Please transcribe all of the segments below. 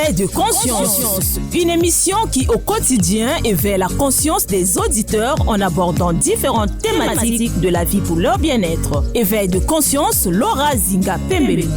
Éveil de conscience. Une émission qui, au quotidien, éveille la conscience des auditeurs en abordant différentes thématiques de la vie pour leur bien-être. Éveil de conscience, Laura Zinga Pembeli.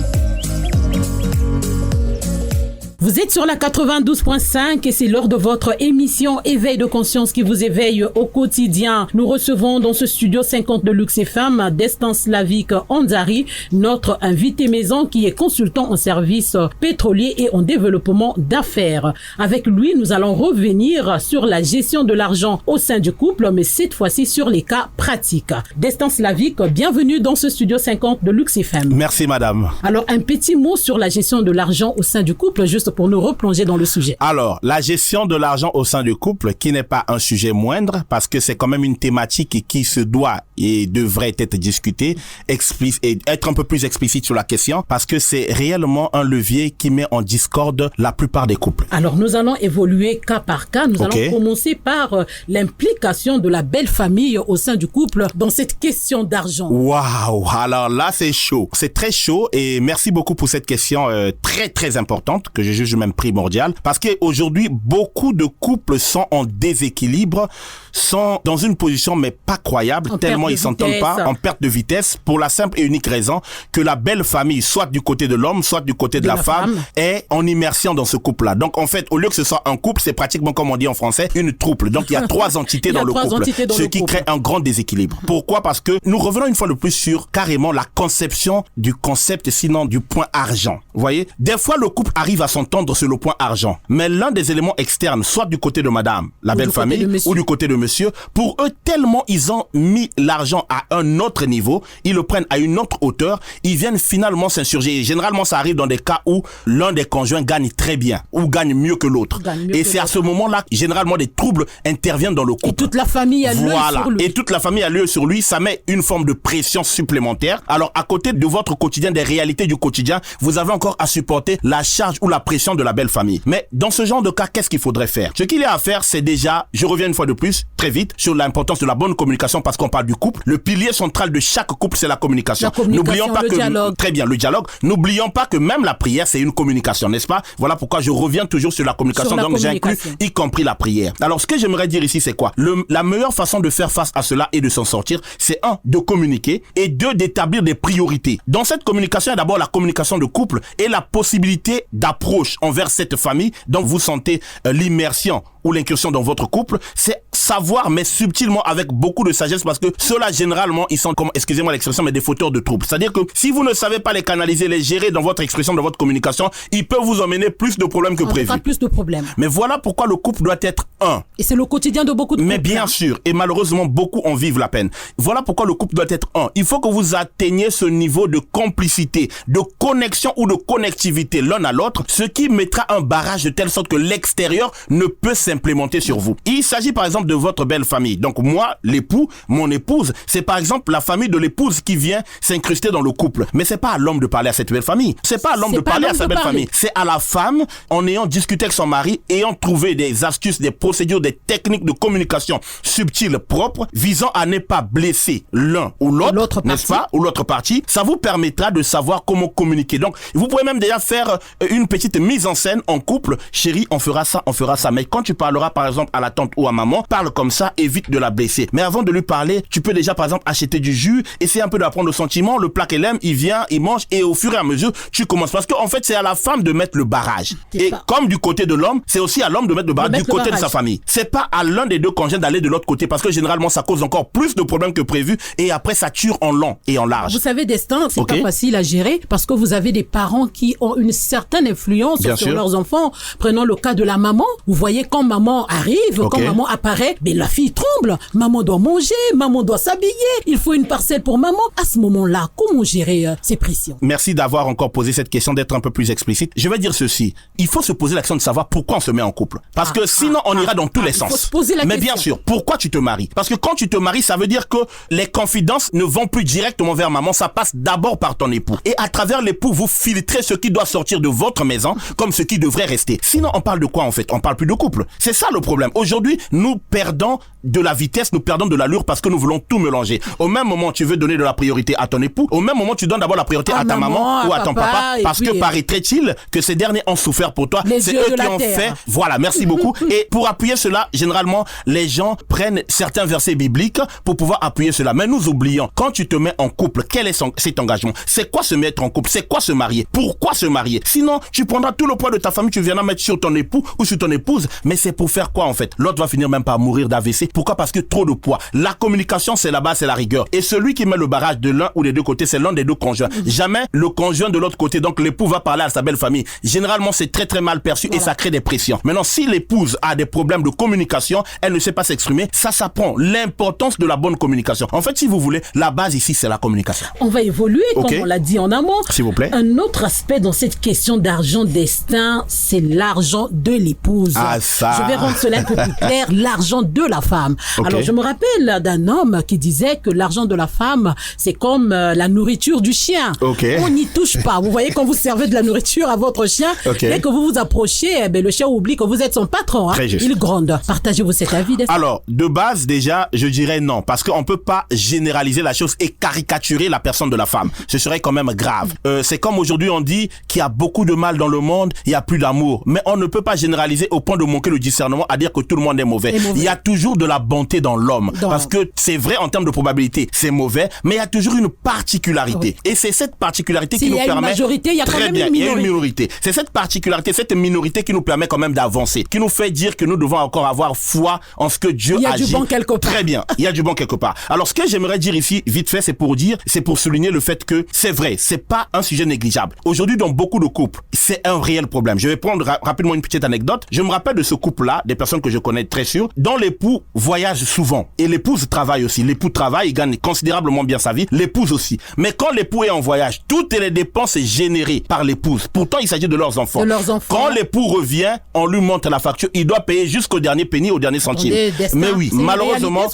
Vous êtes sur la 92.5 et c'est l'heure de votre émission Éveil de conscience qui vous éveille au quotidien. Nous recevons dans ce studio 50 de Luxe FM Destin Slavique Andari, notre invité maison qui est consultant en services pétroliers et en développement d'affaires. Avec lui, nous allons revenir sur la gestion de l'argent au sein du couple, mais cette fois-ci sur les cas pratiques. Destin Slavique, bienvenue dans ce studio 50 de Luxe FM. Merci madame. Alors, un petit mot sur la gestion de l'argent au sein du couple, juste pour nous replonger dans le sujet. Alors, la gestion de l'argent au sein du couple, qui n'est pas un sujet moindre, parce que c'est quand même une thématique qui se doit et devrait être discutée, et être un peu plus explicite sur la question, parce que c'est réellement un levier qui met en discorde la plupart des couples. Alors, nous allons évoluer cas par cas. Nous allons commencer par l'implication de la belle famille au sein du couple dans cette question d'argent. Waouh! Alors là, c'est chaud. C'est très chaud et merci beaucoup pour cette question très, très importante que je juge même primordiale, parce qu'aujourd'hui, beaucoup de couples sont en déséquilibre, sont dans une position mais pas croyable, tellement ils s'entendent pas, en perte de vitesse, pour la simple et unique raison que la belle famille, soit du côté de l'homme, soit du côté de la femme, est en immersion dans ce couple-là. Donc en fait, au lieu que ce soit un couple, c'est pratiquement, comme on dit en français, une troupe. Donc il y a trois entités dans le couple, ce qui crée un grand déséquilibre. Pourquoi? Parce que nous revenons une fois de plus sur carrément la conception du concept, sinon du point argent. Vous voyez? Des fois, le couple arrive à s'entendre sur le point argent, mais l'un des éléments externes, soit du côté de madame, la belle famille, ou du côté de monsieur, pour eux, tellement ils ont mis l'argent à un autre niveau, ils le prennent à une autre hauteur, ils viennent finalement s'insurger. Et généralement, ça arrive dans des cas où l'un des conjoints gagne très bien, ou gagne mieux que l'autre. Et c'est à ce moment-là, généralement, des troubles interviennent dans le couple. Et toute la famille a l'œil sur lui. Et toute la famille a l'œil sur lui, ça met une forme de pression supplémentaire. Alors, à côté de votre quotidien, des réalités du quotidien, vous avez encore à supporter la charge ou la pression de la belle famille. Mais dans ce genre de cas, qu'est-ce qu'il faudrait faire? Ce qu'il y a à faire, c'est déjà, je reviens une fois de plus, très vite, sur l'importance de la bonne communication, parce qu'on parle du couple. Le pilier central de chaque couple, c'est la communication. N'oublions pas que dialogue. Très bien, le dialogue. N'oublions pas que même la prière, c'est une communication, n'est-ce pas? Voilà pourquoi je reviens toujours sur la communication. Donc j'inclus y compris la prière. Alors ce que j'aimerais dire ici, c'est quoi? La meilleure façon de faire face à cela et de s'en sortir, c'est de communiquer, et d'établir des priorités. Dans cette communication, il y a d'abord la communication de couple et la possibilité d'approche envers cette famille dont vous sentez l'immersion ou l'incursion dans votre couple. C'est savoir, mais subtilement, avec beaucoup de sagesse, parce que ceux-là, généralement, ils sont, comme, excusez-moi l'expression, mais des fauteurs de troubles. C'est-à-dire que si vous ne savez pas les canaliser, les gérer dans votre expression, dans votre communication, ils peuvent vous emmener plus de problèmes que prévu. Plus de problèmes. Mais voilà pourquoi le couple doit être un. Et c'est le quotidien de beaucoup de couples. Mais bien sûr, et malheureusement, beaucoup en vivent la peine. Voilà pourquoi le couple doit être un. Il faut que vous atteigniez ce niveau de complicité, de connexion ou de connectivité l'un à l'autre, ce qui mettra un barrage de telle sorte que l'extérieur ne peut s'implémenter sur vous. Il s'agit par exemple de votre belle famille. Donc moi, l'époux, mon épouse, c'est par exemple la famille de l'épouse qui vient s'incruster dans le couple. Mais c'est pas à l'homme de parler à cette belle famille. C'est pas à l'homme de parler à sa belle famille. C'est à la femme, en ayant discuté avec son mari, ayant trouvé des astuces, des procédures, des techniques de communication subtiles, propres, visant à ne pas blesser l'un ou l'autre, n'est-ce pas? Ou l'autre partie. Ça vous permettra de savoir comment communiquer. Donc, vous pouvez même déjà faire une petite mise en scène en couple. Chérie, on fera ça, on fera ça. Mais quand tu parleras par exemple à la tante ou à maman, parle comme ça, évite de la blesser. Mais avant de lui parler, tu peux déjà par exemple acheter du jus, essayer un peu d'apprendre le sentiment, le plat qu'elle aime, il vient, il mange, et au fur et à mesure, tu commences. Parce qu'en fait, c'est à la femme de mettre le barrage. Et comme du côté de l'homme, c'est aussi à l'homme de mettre le barrage du côté de sa famille. C'est pas à l'un des deux conjoints d'aller de l'autre côté, parce que généralement, ça cause encore plus de problèmes que prévu, et après, ça tue en long et en large. Vous savez, Destin, c'est pas facile à gérer, parce que vous avez des parents qui ont une certaine influence sur leurs enfants. Prenons le cas de la maman. Vous voyez, quand maman arrive, quand maman apparaît, mais la fille tremble. Maman doit manger, maman doit s'habiller. Il faut une parcelle pour maman. À ce moment-là, comment gérer ces pressions? Merci d'avoir encore posé cette question, d'être un peu plus explicite. Je vais dire ceci. Il faut se poser la question de savoir pourquoi on se met en couple. Parce que sinon, on ira dans tous les sens. Il faut se poser la question. Bien sûr, pourquoi tu te maries? Parce que quand tu te maries, ça veut dire que les confidences ne vont plus directement vers maman. Ça passe d'abord par ton époux. Et à travers l'époux, vous filtrez ce qui doit sortir de votre maison comme ce qui devrait rester. Sinon, on parle de quoi en fait? On parle plus de couple. C'est ça le problème. Aujourd'hui, nous perdons de la vitesse, nous perdons de l'allure parce que nous voulons tout mélanger. Au même moment, tu veux donner de la priorité à ton époux. Au même moment, tu donnes d'abord la priorité à ta maman ou à ton papa, parce que paraîtrait-il que ces derniers ont souffert pour toi. C'est eux qui ont fait. Voilà, merci beaucoup. Et pour appuyer cela, généralement, les gens prennent certains versets bibliques pour pouvoir appuyer cela. Mais nous oublions, quand tu te mets en couple, quel est cet engagement? C'est quoi se mettre en couple? C'est quoi se marier? Pourquoi se marier? Sinon, tu prendras tout le poids de ta famille, tu viendras mettre sur ton époux ou sur ton épouse. Mais c'est pour faire quoi en fait? L'autre va finir même par mourir d'AVC. Pourquoi? Parce que trop de poids. La communication, c'est la base, c'est la rigueur. Et celui qui met le barrage de l'un ou des deux côtés, c'est l'un des deux conjoints. Jamais le conjoint de l'autre côté. Donc l'époux va parler à sa belle famille. Généralement, c'est très très mal perçu et ça crée des pressions. Maintenant, si l'épouse a des problèmes de communication, elle ne sait pas s'exprimer, ça s'apprend. L'importance de la bonne communication. En fait, si vous voulez, la base ici, c'est la communication. On va évoluer, comme on l'a dit en amont. S'il vous plaît. Un autre aspect dans cette question d'argent destin, c'est l'argent de l'épouse. Ah, ça. Je vais rendre cela un peu plus clair, l'argent de la femme. Alors, je me rappelle d'un homme qui disait que l'argent de la femme, c'est comme la nourriture du chien. On n'y touche pas. Vous voyez, quand vous servez de la nourriture à votre chien, dès que vous vous approchez, le chien oublie que vous êtes son patron. Il gronde. Partagez-vous cet avis? Alors, de base, déjà, je dirais non, parce qu'on peut pas généraliser la chose et caricaturer la personne de la femme. Ce serait quand même grave. C'est comme aujourd'hui, on dit qu'il y a beaucoup de mal dans le monde, il y a plus d'amour. Mais on ne peut pas généraliser au point de manquer le discernement à dire que tout le monde est mauvais. Il y a toujours de la bonté dans l'homme. Parce que c'est vrai en termes de probabilité, c'est mauvais, mais il y a toujours une particularité. Et c'est cette particularité qui nous permet... Une majorité, il y a quand même une minorité. Il y a une minorité. C'est cette particularité, cette minorité qui nous permet quand même d'avancer, qui nous fait dire que nous devons encore avoir foi en ce que Dieu agit. Il y a du bon quelque part. Très bien, il y a du bon quelque part. Alors ce que j'aimerais dire ici, vite fait, c'est pour souligner le fait que c'est vrai, c'est pas un sujet négligeable. Aujourd'hui, dans beaucoup de couples, c'est un réel problème. Je vais prendre rapidement une petite anecdote. Je me rappelle de ce couple-là, des personnes que je connais très sûr, dont l'époux voyage souvent et l'épouse travaille aussi. L'époux travaille, il gagne considérablement bien sa vie, l'épouse aussi. Mais quand l'époux est en voyage, toutes les dépenses sont générées par l'épouse. Pourtant, il s'agit de leurs enfants. Quand l'époux revient, on lui montre la facture, il doit payer jusqu'au dernier penny, au dernier centime. Mais oui, malheureusement,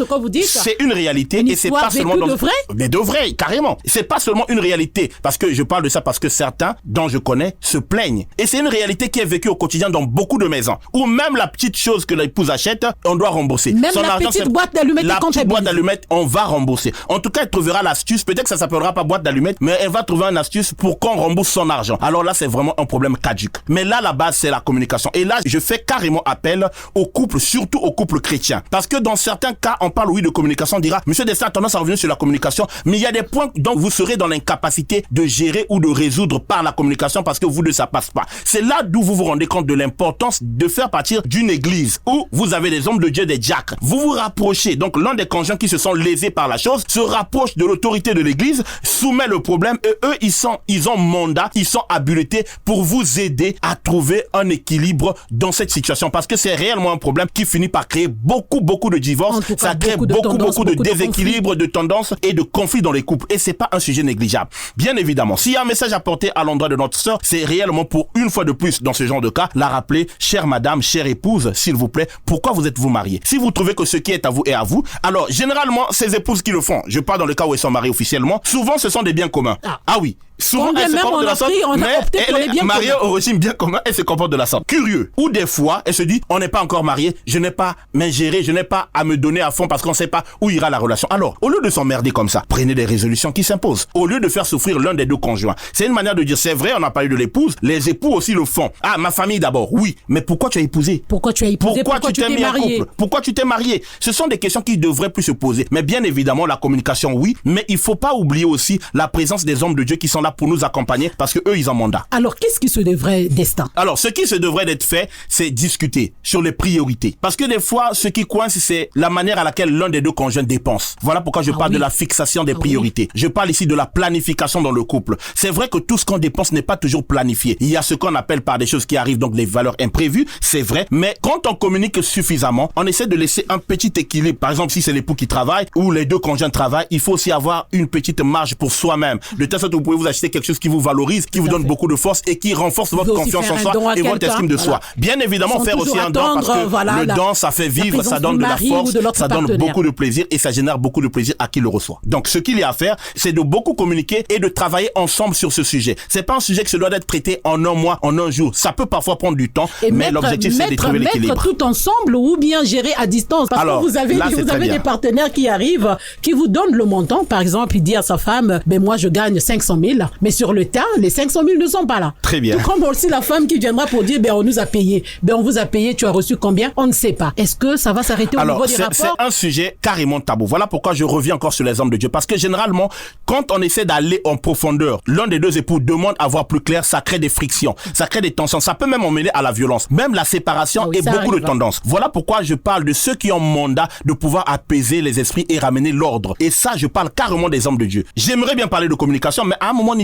c'est une réalité et c'est pas seulement de vrai. Mais de vrai, carrément. C'est pas seulement une réalité, parce que je parle de ça parce que certains dont je connais se plaignent. Et c'est une réalité qui est vécue au quotidien dans beaucoup de maisons, où même la petite chose que l'épouse achète, on doit rembourser. Même son argent, petite boîte d'allumettes, la petite boîte d'allumettes, on va rembourser. En tout cas, elle trouvera l'astuce. Peut-être que ça s'appellera pas boîte d'allumettes, mais elle va trouver une astuce pour qu'on rembourse son argent. Alors là, c'est vraiment un problème caduque. Mais là, la base, c'est la communication. Et là, je fais carrément appel aux couples, surtout aux couples chrétiens. Parce que dans certains cas, on parle, oui, de communication, on dira, Monsieur Destin a tendance à revenir sur la communication, mais il y a des points dont vous serez dans l'incapacité de gérer ou de résoudre par la communication parce que vous ne ça passe pas. C'est là d'où vous vous rendez compte de l'importance de faire partir d'une église où vous avez des hommes de Dieu, des diacres. Vous vous rapprochez. Donc, l'un des conjoints qui se sont lésés par la chose se rapproche de l'autorité de l'église, soumet le problème et eux, ils ont mandat, ils sont habilités pour vous aider à trouver un équilibre dans cette situation parce que c'est réellement un problème qui finit par créer beaucoup de divorces. Ça crée beaucoup de déséquilibres, de tendances et de conflits dans les couples. Et c'est pas un sujet négligeable. Bien évidemment, s'il y a un message à porter à l'endroit de notre sœur, c'est réellement pour une fois de plus dans ce genre de cas, la rappeler, chère madame, chère épouse, s'il vous plaît, pourquoi vous êtes-vous mariée? Si vous trouvez que ce qui est à vous est à vous, alors généralement, ces épouses qui le font, je parle dans le cas où elles sont mariées officiellement, souvent ce sont des biens communs. Ah oui. Souvent, elle se comporte de la sorte, mais elle est mariée au régime bien commun, elle se comporte de la sorte. Curieux. Ou des fois, elle se dit, on n'est pas encore marié, je n'ai pas m'ingérer, je n'ai pas à me donner à fond parce qu'on ne sait pas où ira la relation. Alors, au lieu de s'emmerder comme ça, prenez des résolutions qui s'imposent. Au lieu de faire souffrir l'un des deux conjoints. C'est une manière de dire, c'est vrai, on a parlé de l'épouse, les époux aussi le font. Ah, ma famille d'abord, oui. Mais pourquoi tu as épousé? Pourquoi tu as épousé? Pourquoi tu t'es mis marié? En couple? Pourquoi tu t'es marié? Ce sont des questions qui devraient plus se poser. Mais bien évidemment, la communication, oui. Mais il faut pas oublier aussi la présence des hommes de Dieu qui sont là pour nous accompagner parce que eux, ils ont mandat. Alors, qu'est-ce qui se devrait, Destin? Alors, ce qui se devrait d'être fait, c'est discuter sur les priorités. Parce que des fois, ce qui coince, c'est la manière à laquelle l'un des deux conjoints dépense. Voilà pourquoi je parle de la fixation des priorités. Je parle ici de la planification dans le couple. C'est vrai que tout ce qu'on dépense n'est pas toujours planifié. Il y a ce qu'on appelle par des choses qui arrivent, donc des valeurs imprévues, c'est vrai. Mais quand on communique suffisamment, on essaie de laisser un petit équilibre. Par exemple, si c'est l'époux qui travaille ou les deux conjoints travaillent, il faut aussi avoir une petite marge pour soi-même. De telle sorte que vous pouvez vous acheter acheter quelque chose qui vous valorise, qui vous donne beaucoup de force et qui renforce votre confiance en soi et votre estime de soi. Bien évidemment, faire aussi un don parce que le don, ça fait vivre, ça donne de la force, ça donne beaucoup de plaisir et ça génère beaucoup de plaisir à qui le reçoit. Donc, ce qu'il y a à faire, c'est de beaucoup communiquer et de travailler ensemble sur ce sujet. C'est pas un sujet qui se doit d'être traité en un mois, en un jour. Ça peut parfois prendre du temps, mais l'objectif, c'est de trouver l'équilibre. Mettre tout ensemble ou bien gérer à distance. Parce que vous avez des partenaires qui arrivent, qui vous donnent le montant. Par exemple, il dit à sa femme, ben moi, je gagne 500 000. Mais sur le tas, les 500 000 ne sont pas là. Très bien. Tout comme aussi la femme qui viendra pour dire, ben on nous a payé. Ben on vous a payé, tu as reçu combien? On ne sait pas. Est-ce que ça va s'arrêter au niveau des rapports? C'est un sujet carrément tabou. Voilà pourquoi je reviens encore sur les hommes de Dieu. Parce que généralement, quand on essaie d'aller en profondeur, l'un des deux époux demande à voir plus clair, ça crée des frictions, ça crée des tensions, ça peut même emmener à la violence, même la séparation et beaucoup de tendances. Voilà pourquoi je parle de ceux qui ont mandat de pouvoir apaiser les esprits et ramener l'ordre. Et ça, je parle carrément des hommes de Dieu. J'aimerais bien parler de communication, mais à un moment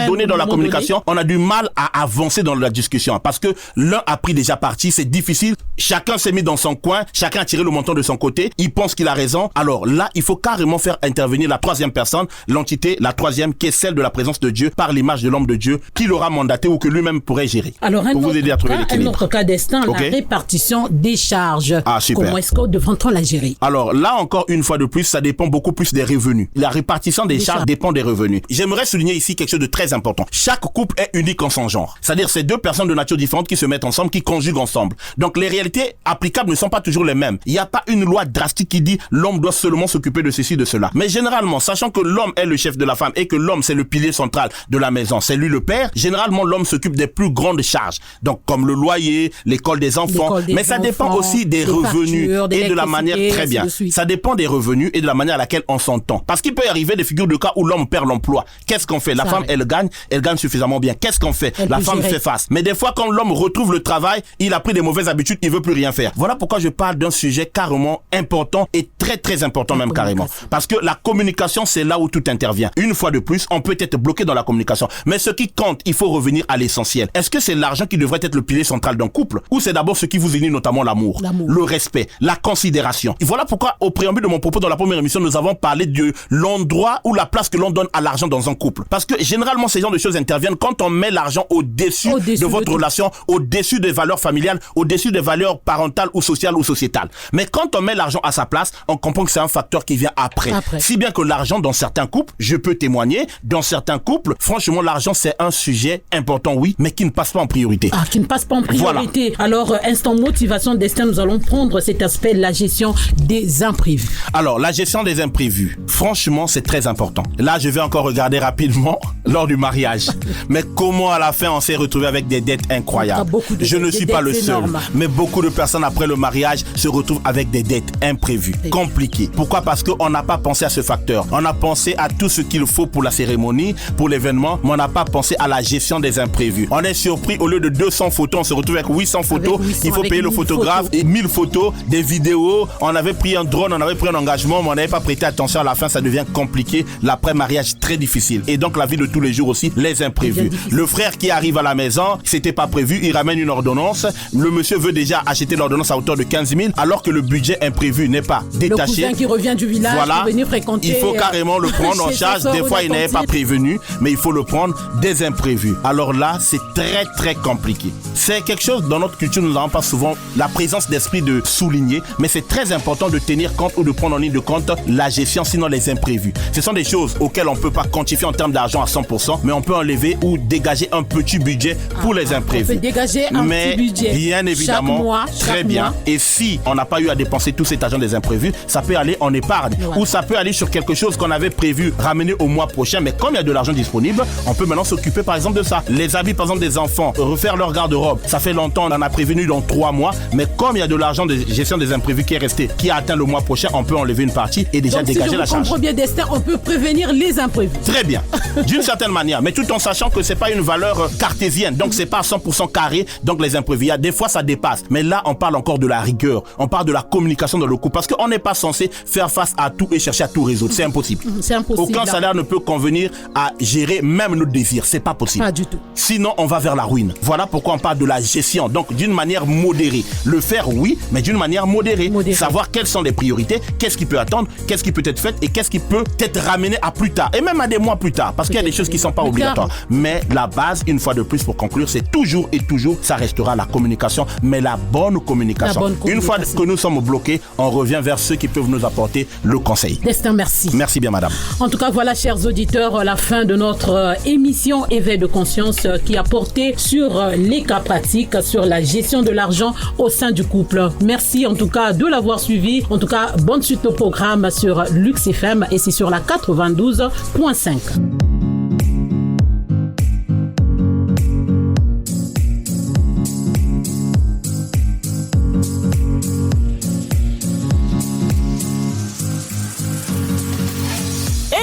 donné dans la communication, on a du mal à avancer dans la discussion parce que l'un a pris déjà parti, c'est difficile. Chacun s'est mis dans son coin, chacun a tiré le menton de son côté, il pense qu'il a raison. Alors là, il faut carrément faire intervenir la troisième personne, l'entité, la troisième, qui est celle de la présence de Dieu par l'image de l'homme de Dieu qui l'aura mandaté ou que lui-même pourrait gérer. Alors, pour vous aider à trouver l'équilibre. Un autre cas d'Esther, la répartition des charges. Ah, super. Comment est-ce que devra-t-on la gérer? Alors là, encore une fois de plus, ça dépend beaucoup plus des revenus. La répartition des charges dépend des revenus. J'aimerais souligner ici quelque chose de très important. Chaque couple est unique en son genre. C'est-à-dire, c'est deux personnes de nature différente qui se mettent ensemble, qui conjuguent ensemble. Donc, les réalités applicables ne sont pas toujours les mêmes. Il n'y a pas une loi drastique qui dit l'homme doit seulement s'occuper de ceci, de cela. Mais généralement, sachant que l'homme est le chef de la femme et que l'homme, c'est le pilier central de la maison, c'est lui le père, généralement, l'homme s'occupe des plus grandes charges. Donc, comme le loyer, l'école des enfants. Mais ça dépend aussi des revenus et de la manière, très bien. Ça dépend des revenus et de la manière à laquelle on s'entend. Parce qu'il peut y arriver des figures de cas où l'homme perd l'emploi. Qu'est-ce qu'on fait? La femme, elle gagne suffisamment bien. Qu'est-ce qu'on fait? La femme fait face. Mais des fois, quand l'homme retrouve le travail, il a pris des mauvaises habitudes, il veut plus rien faire. Voilà pourquoi je parle d'un sujet carrément important et très très important même carrément. Parce que la communication, c'est là où tout intervient. Une fois de plus, on peut être bloqué dans la communication. Mais ce qui compte, il faut revenir à l'essentiel. Est-ce que c'est l'argent qui devrait être le pilier central d'un couple? Ou c'est d'abord ce qui vous unit, notamment l'amour, le respect, la considération? Et voilà pourquoi, au préambule de mon propos dans la première émission, nous avons parlé de l'endroit ou la place que l'on donne à l'argent dans un couple. Parce que généralement, ces genres de choses interviennent quand on met l'argent au-dessus de votre relation, au-dessus des valeurs familiales, au-dessus des valeurs parentales ou sociales ou sociétales. Mais quand on met l'argent à sa place, on comprend que c'est un facteur qui vient après. Si bien que l'argent, dans certains couples, je peux témoigner, dans certains couples, franchement, l'argent, c'est un sujet important, oui, mais qui ne passe pas en priorité. Ah, qui ne passe pas en priorité. Voilà. Alors, instant motivation d'Esther, nous allons prendre cet aspect, la gestion des imprévus. Alors, la gestion des imprévus, franchement, c'est très important. Là, je vais encore regarder rapidement lors du mariage. Mais comment à la fin, on s'est retrouvé avec des dettes incroyables. Je ne suis pas le seul, mais beaucoup de personnes après le mariage se retrouvent avec des dettes imprévues, compliquées. Pourquoi? Parce qu'on n'a pas pensé à ce facteur. On a pensé à tout ce qu'il faut pour la cérémonie, pour l'événement, mais on n'a pas pensé à la gestion des imprévus. On est surpris, au lieu de 200 photos, on se retrouve avec 800 photos. Il faut payer le photographe, et 1000 photos, des vidéos. On avait pris un drone, on avait pris un engagement, mais on n'avait pas prêté attention. À la fin, ça devient compliqué. L'après-mariage, très difficile. Et donc, la vie de tous les jours aussi, les imprévus. Le frère qui arrive à la maison, c'était pas prévu, il ramène une ordonnance. Le monsieur veut déjà acheter l'ordonnance à hauteur de 15 000, alors que le budget imprévu n'est pas détaché. Le cousin qui revient du village pour venir fréquenter. Il faut carrément le prendre en charge. Des fois, il n'est pas prévenu, mais il faut le prendre des imprévus. Alors là, c'est très, très compliqué. C'est quelque chose, dans notre culture, nous n'avons pas souvent la présence d'esprit de souligner, mais c'est très important de tenir compte ou de prendre en ligne de compte la gestion, sinon les imprévus. Ce sont des choses auxquelles on ne peut pas quantifier en termes d'argent à 100%, mais on peut enlever ou dégager un petit budget pour les imprévus. On peut dégager un petit budget. Bien évidemment, chaque mois, très bien. Et si on n'a pas eu à dépenser tout cet argent des imprévus, ça peut aller en épargne ou ça peut aller sur quelque chose qu'on avait prévu ramener au mois prochain. Mais comme il y a de l'argent disponible, on peut maintenant s'occuper par exemple de ça. Les habits par exemple des enfants, refaire leur garde-robe. Ça fait longtemps, on en a prévenu dans 3 mois, mais comme il y a de l'argent de gestion des imprévus qui est resté, qui a atteint le mois prochain, on peut enlever une partie et déjà dégager la charge. Donc si je comprends bien d'Esther, on peut prévenir les imprévus. Très bien, d'une certaine manière, mais tout en sachant que c'est pas une valeur cartésienne, donc c'est pas à 100% carré, donc les imprévus, des fois ça dépasse. Mais là, on parle encore de la rigueur, on parle de la communication dans le couple, parce qu'on n'est pas censé faire face à tout et chercher à tout résoudre, c'est impossible. C'est impossible. Aucun salaire ne peut convenir à gérer même nos désirs, c'est pas possible. Pas du tout. Sinon, on va vers la ruine. Voilà pourquoi on parle de la gestion, donc d'une manière modérée. Le faire, oui, mais d'une manière modérée. Savoir quelles sont les priorités, qu'est-ce qui peut attendre, qu'est-ce qui peut être fait et qu'est-ce qui peut être ramené à plus tard, et même à des mois plus tard, parce qu'il y a des choses choses qui sont pas obligatoires. Mais la base, une fois de plus pour conclure, c'est toujours et toujours, ça restera la communication, mais la bonne communication. Une fois que nous sommes bloqués, on revient vers ceux qui peuvent nous apporter le conseil. Destin, merci. Merci bien, madame. En tout cas, voilà, chers auditeurs, la fin de notre émission Éveil de conscience qui a porté sur les cas pratiques, sur la gestion de l'argent au sein du couple. Merci en tout cas de l'avoir suivi. En tout cas, bonne suite au programme sur Lux FM et c'est sur la 92.5.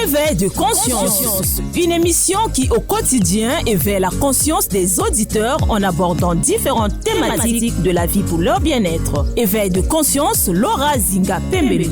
Éveil de conscience, une émission qui au quotidien éveille la conscience des auditeurs en abordant différentes thématiques de la vie pour leur bien-être. Éveil de conscience, Laura Zinga Pembelu.